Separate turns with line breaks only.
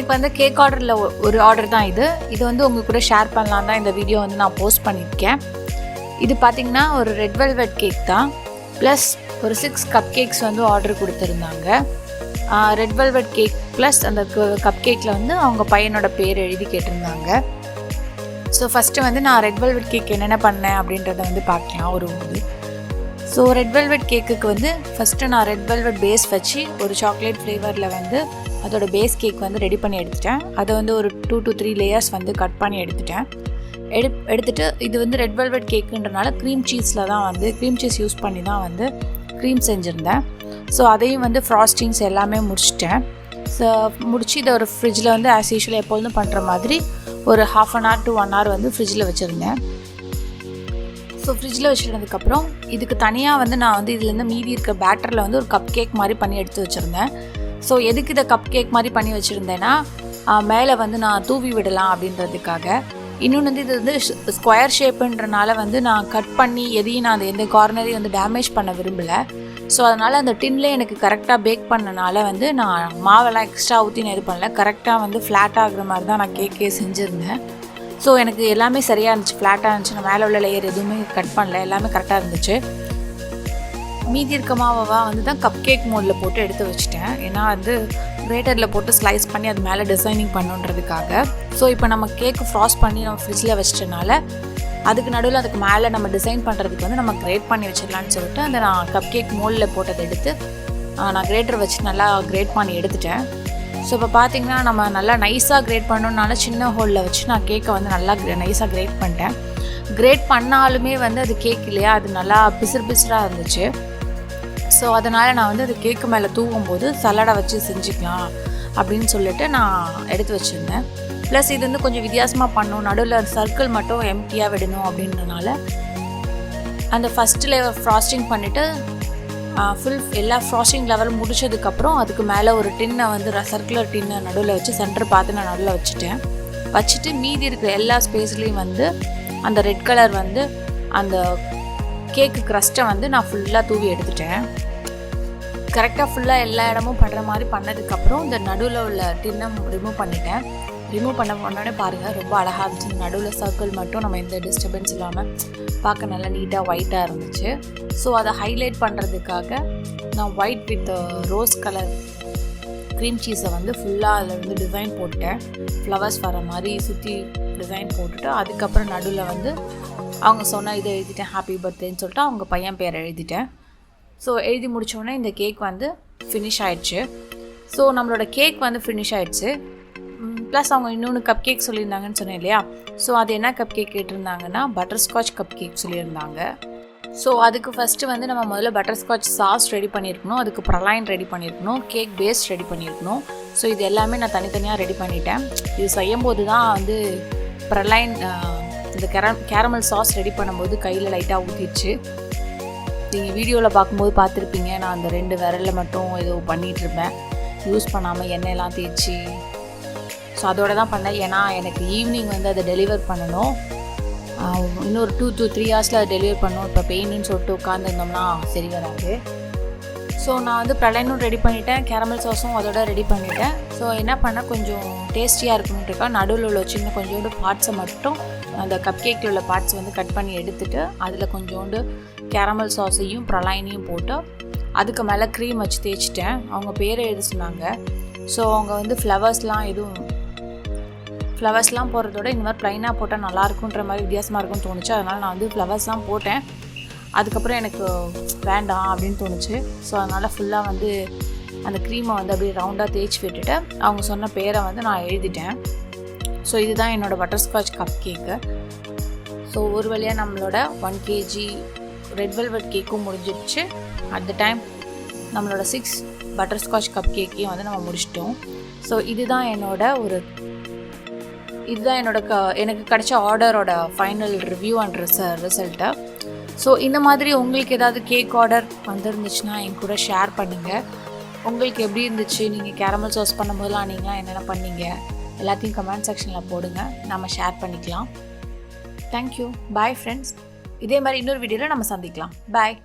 எனக்கு வந்து கேக் ஆர்டரில் ஒரு ஆர்டர் தான் இது வந்து உங்கள் கூட ஷேர் பண்ணலாம் தான் இந்த வீடியோ வந்து நான் போஸ்ட் பண்ணியிருக்கேன். இது பார்த்திங்கன்னா ஒரு ரெட் வெல்வெட் கேக் தான், ப்ளஸ் ஒரு 6 கப் கேக்ஸ் வந்து ஆர்டர் கொடுத்துருந்தாங்க. ரெட் வெல்வெட் கேக் ப்ளஸ் அந்த கப் கேக்கில் வந்து அவங்க பையனோட பேர் எழுதி கேட்டிருந்தாங்க. ஸோ ஃபஸ்ட்டு வந்து நான் ரெட் வெல்வெட் கேக் என்னென்ன பண்ணேன் அப்படின்றத வந்து பார்க்கலாம் ஒரு ஊர். ஸோ ரெட் வெல்வெட் கேக்குக்கு வந்து ஃபஸ்ட்டு நான் ரெட் வெல்வெட் பேஸ் வச்சு ஒரு சாக்லேட் ஃப்ளேவரில் வந்து அதோட பேஸ் கேக் வந்து ரெடி பண்ணி எடுத்துட்டேன். அதை வந்து ஒரு 2 to 3 லேயர்ஸ் வந்து கட் பண்ணி எடுத்துட்டேன். எடுத்துகிட்டு இது வந்து ரெட் வெல்வெட் கேக்குன்றனால க்ரீம் சீஸ் யூஸ் பண்ணி தான் வந்து க்ரீம் செஞ்சுருந்தேன். ஸோ அதையும் வந்து ஃப்ராஸ்டிங்ஸ் எல்லாமே முடிச்சிட்டேன். ஸோ முடிச்சு இதை ஒரு ஃப்ரிட்ஜில் வந்து ஆஸ் யூஷுவல் எப்பொழுதும் பண்ணுற மாதிரி ஒரு 1/2 hour to 1 hour வந்து ஃப்ரிட்ஜில் வச்சுருந்தேன். ஸோ ஃப்ரிட்ஜில் வச்சுருந்ததுக்கப்புறம் இதுக்கு தனியாக வந்து நான் வந்து இதுலேருந்து மீதி இருக்க பேட்டரில் வந்து ஒரு கப் கேக் மாதிரி பண்ணி எடுத்து வச்சுருந்தேன். ஸோ எதுக்கு இதை கப் கேக் மாதிரி பண்ணி வச்சுருந்தேன்னா மேலே வந்து நான் தூவி விடலாம் அப்படின்றதுக்காக. இன்னொன்று வந்து இது வந்து ஸ்கொயர் ஷேப்புன்றனால வந்து நான் கட் பண்ணி எதையும் நான் எந்த கார்னரையும் வந்து டேமேஜ் பண்ண விரும்பலை. ஸோ அதனால் அந்த டின்லேயே எனக்கு கரெக்டாக பேக் பண்ணனால வந்து நான் மாவெல்லாம் எக்ஸ்ட்ரா ஊற்றி நான் இது பண்ணல. கரெக்டாக வந்து ஃப்ளாட் ஆகுற மாதிரி தான் நான் கேக்கே செஞ்சுருந்தேன். ஸோ எனக்கு எல்லாமே சரியாக இருந்துச்சு, ஃப்ளாட்டாக இருந்துச்சு. நான் மேலே உள்ள லேயர் எதுவுமே கட் பண்ணல, எல்லாமே கரெக்டாக இருந்துச்சு. மீதி இருக்க மாவாக வந்து தான் கப் கேக் மோடில் போட்டு எடுத்து வச்சுட்டேன். ஏன்னா வந்து கிரேட்டரில் போட்டு ஸ்லைஸ் பண்ணி அது மேலே டிசைனிங் பண்ணுன்றதுக்காக. ஸோ இப்போ நம்ம கேக்கு ஃப்ராஸ்ட் பண்ணி நம்ம ஃப்ரிட்ஜில் வச்சிட்டனால அதுக்கு நடுவில் அதுக்கு மேலே நம்ம டிசைன் பண்ணுறதுக்கு வந்து நம்ம கிரேட் பண்ணி வச்சிடலான்னு சொல்லிட்டு அந்த நான் கப் கேக் மோல்டில் போட்டதை எடுத்து நான் கிரேட்டர் வச்சு நல்லா கிரேட் பண்ணி எடுத்துட்டேன். ஸோ இப்போ பார்த்திங்கன்னா நம்ம நல்லா நைஸாக கிரேட் பண்ணணுன்னால சின்ன ஹோலில் வச்சு நான் கேக்கை வந்து நல்லா நைஸாக கிரேட் பண்ணிட்டேன். கிரேட் பண்ணாலுமே வந்து அது கேக் இல்லையா, அது நல்லா பிசுறாக இருந்துச்சு. ஸோ அதனால் நான் வந்து அது கேக்கு மேலே தூவும்போது சலாடை வச்சு செஞ்சுக்கலாம் அப்படின்னு சொல்லிட்டு நான் எடுத்து வச்சுருந்தேன். ப்ளஸ் இது வந்து கொஞ்சம் வித்தியாசமாக பண்ணணும், நடுவில் சர்க்கிள் மட்டும் எம்டியாக விடணும் அப்படின்றனால அந்த ஃபஸ்ட்டு லெவல் ஃப்ராஸ்டிங் பண்ணிவிட்டு எல்லா ஃப்ராஸ்டிங் லெவலும் முடிச்சதுக்கப்புறம் அதுக்கு மேலே ஒரு டின்னை வந்து சர்க்குலர் டின்னை நடுவில் வச்சு சென்டர் பார்த்து நான் நடுவில் வச்சுட்டு மீதி இருக்கிற எல்லா ஸ்பேஸ்லேயும் வந்து அந்த ரெட் கலர் வந்து அந்த கேக்கு க்ரஸ்ட்டை வந்து நான் ஃபுல்லாக தூவி எடுத்துட்டேன். கரெக்டாக ஃபுல்லாக எல்லா இடமும் பண்ணுற மாதிரி பண்ணதுக்கப்புறம் இந்த நடுவில் உள்ள டின்னை ரிமூவ் பண்ணிட்டேன். ரிமூவ் பண்ணோடனே பாருங்கள் ரொம்ப அழகாக இருந்துச்சு. நடுவில் சர்க்கிள் மட்டும் நம்ம எந்த டிஸ்டர்பன்ஸ் இல்லாமல் பார்க்க நல்லா நீட்டாக ஒயிட்டாக இருந்துச்சு. ஸோ அதை ஹைலைட் பண்ணுறதுக்காக நான் white with rose colour cream சீஸை வந்து ஃபுல்லாக அதில் வந்து டிசைன் போட்டுட்டேன். ஃப்ளவர்ஸ் வர மாதிரி சுற்றி டிசைன் போட்டுட்டு அதுக்கப்புறம் நடுவில் வந்து அவங்க சொன்ன இதை எழுதிட்டேன், ஹாப்பி பர்த்டேன்னு சொல்லிட்டு அவங்க பையன் பேர் எழுதிட்டேன். ஸோ எழுதி முடித்தோடனே இந்த கேக் வந்து ஃபினிஷ் ஆகிடுச்சு. ஸோ நம்மளோட கேக் வந்து ஃபினிஷ் ஆகிடுச்சு. ப்ளஸ் அவங்க இன்னொன்று கப் கேக் சொல்லியிருந்தாங்கன்னு சொன்னேன் இல்லையா. ஸோ அது என்ன கப் கேக் கேட்டிருந்தாங்கன்னா பட்டர்ஸ்காட்ச் கப் கேக் சொல்லியிருந்தாங்க. ஸோ அதுக்கு ஃபஸ்ட்டு வந்து நம்ம முதல்ல பட்டர்ஸ்காட்ச் சாஸ் ரெடி பண்ணியிருக்கணும், அதுக்கு ப்ரலைன் ரெடி பண்ணியிருக்கணும், கேக் பேஸ் ரெடி பண்ணியிருக்கணும். ஸோ இது எல்லாமே நான் தனித்தனியாக ரெடி பண்ணிட்டேன். இது செய்யும்போது தான் வந்து ப்ரலைன் இந்த கேரமல் சாஸ் ரெடி பண்ணும்போது கையில் லைட்டாக ஊற்றிடுச்சு. நீங்கள் வீடியோவில் பார்க்கும்போது பார்த்துருப்பீங்க, நான் அந்த 2 விரலில் மட்டும் ஏதோ பண்ணிகிட்ருப்பேன், யூஸ் பண்ணாமல் எண்ணெயெல்லாம் தேய்ச்சி. ஸோ அதோடு தான் பண்ணேன். ஏன்னா எனக்கு ஈவினிங் வந்து அதை டெலிவர் பண்ணணும். இன்னொரு 2 to 3 hours அதை டெலிவர் பண்ணணும். இப்போ பெயின்னு சொல்லிட்டு உட்காந்துருந்தோம்னா சரி வராது. ஸோ நான் வந்து ப்ரலைனும் ரெடி பண்ணிட்டேன், கேரமல் சாஸும் அதோட ரெடி பண்ணிட்டேன். ஸோ என்ன பண்ணால் கொஞ்சம் டேஸ்டியாக இருக்கணுன்றக்கா நடுவில் உள்ள சின்ன கொஞ்சோண்டு பார்ட்ஸை மட்டும் அந்த கப் கேக்கில் உள்ள பார்ட்ஸ் வந்து கட் பண்ணி எடுத்துகிட்டு அதில் கொஞ்சோண்டு கேரமல் சாஸையும் ப்ரலைனையும் போட்டு அதுக்கு மேலே க்ரீம் வச்சு தேய்ச்சிட்டேன். அவங்க பேரை எழுத சொன்னாங்க. ஸோ அவங்க வந்து ஃப்ளவர்ஸ்லாம் போடுறதோட இந்த மாதிரி ப்ளைனாக போட்டால் நல்லாயிருக்குன்ற மாதிரி வித்தியாசமாக இருக்கும்னு தோணுச்சு. அதனால் நான் வந்து ஃப்ளவர்ஸ்லாம் போட்டேன். அதுக்கப்புறம் எனக்கு வேண்டாம் அப்படின்னு தோணுச்சு. ஸோ அதனால் ஃபுல்லாக வந்து அந்த க்ரீமை வந்து அப்படியே ரவுண்டாக தேய்ச்சி விட்டுட்டு அவங்க சொன்ன பேரை வந்து நான் எழுதிட்டேன். ஸோ இதுதான் என்னோடய பட்டர்ஸ்காட்ச் கப் கேக்கு. ஸோ ஒரு வழியாக நம்மளோட 1 kg ரெட் வெல்வெட் கேக்கும் முடிஞ்சிடுச்சு. அட் த டைம் நம்மளோட 6 பட்டர்ஸ்காட்ச் கப் கேக்கையும் வந்து நம்ம முடிச்சிட்டோம். ஸோ இதுதான் எனக்கு கிடைச்ச ஆர்டரோட final review and result. So இந்த மாதிரி உங்களுக்கு ஏதாவது கேக் ஆர்டர் வந்துருந்துச்சுன்னா என் கூட ஷேர் பண்ணுங்கள். உங்களுக்கு எப்படி இருந்துச்சு, நீங்கள் கேரமல் சாஸ் பண்ணும்போதெல்லாம் நீங்களாம் என்னென்ன பண்ணீங்க எல்லாத்தையும் கமெண்ட் செக்ஷனில் போடுங்க, நம்ம ஷேர் பண்ணிக்கலாம். Thank you, bye friends. இதே மாதிரி இன்னொரு வீடியோவில் நம்ம சந்திக்கலாம். பாய்.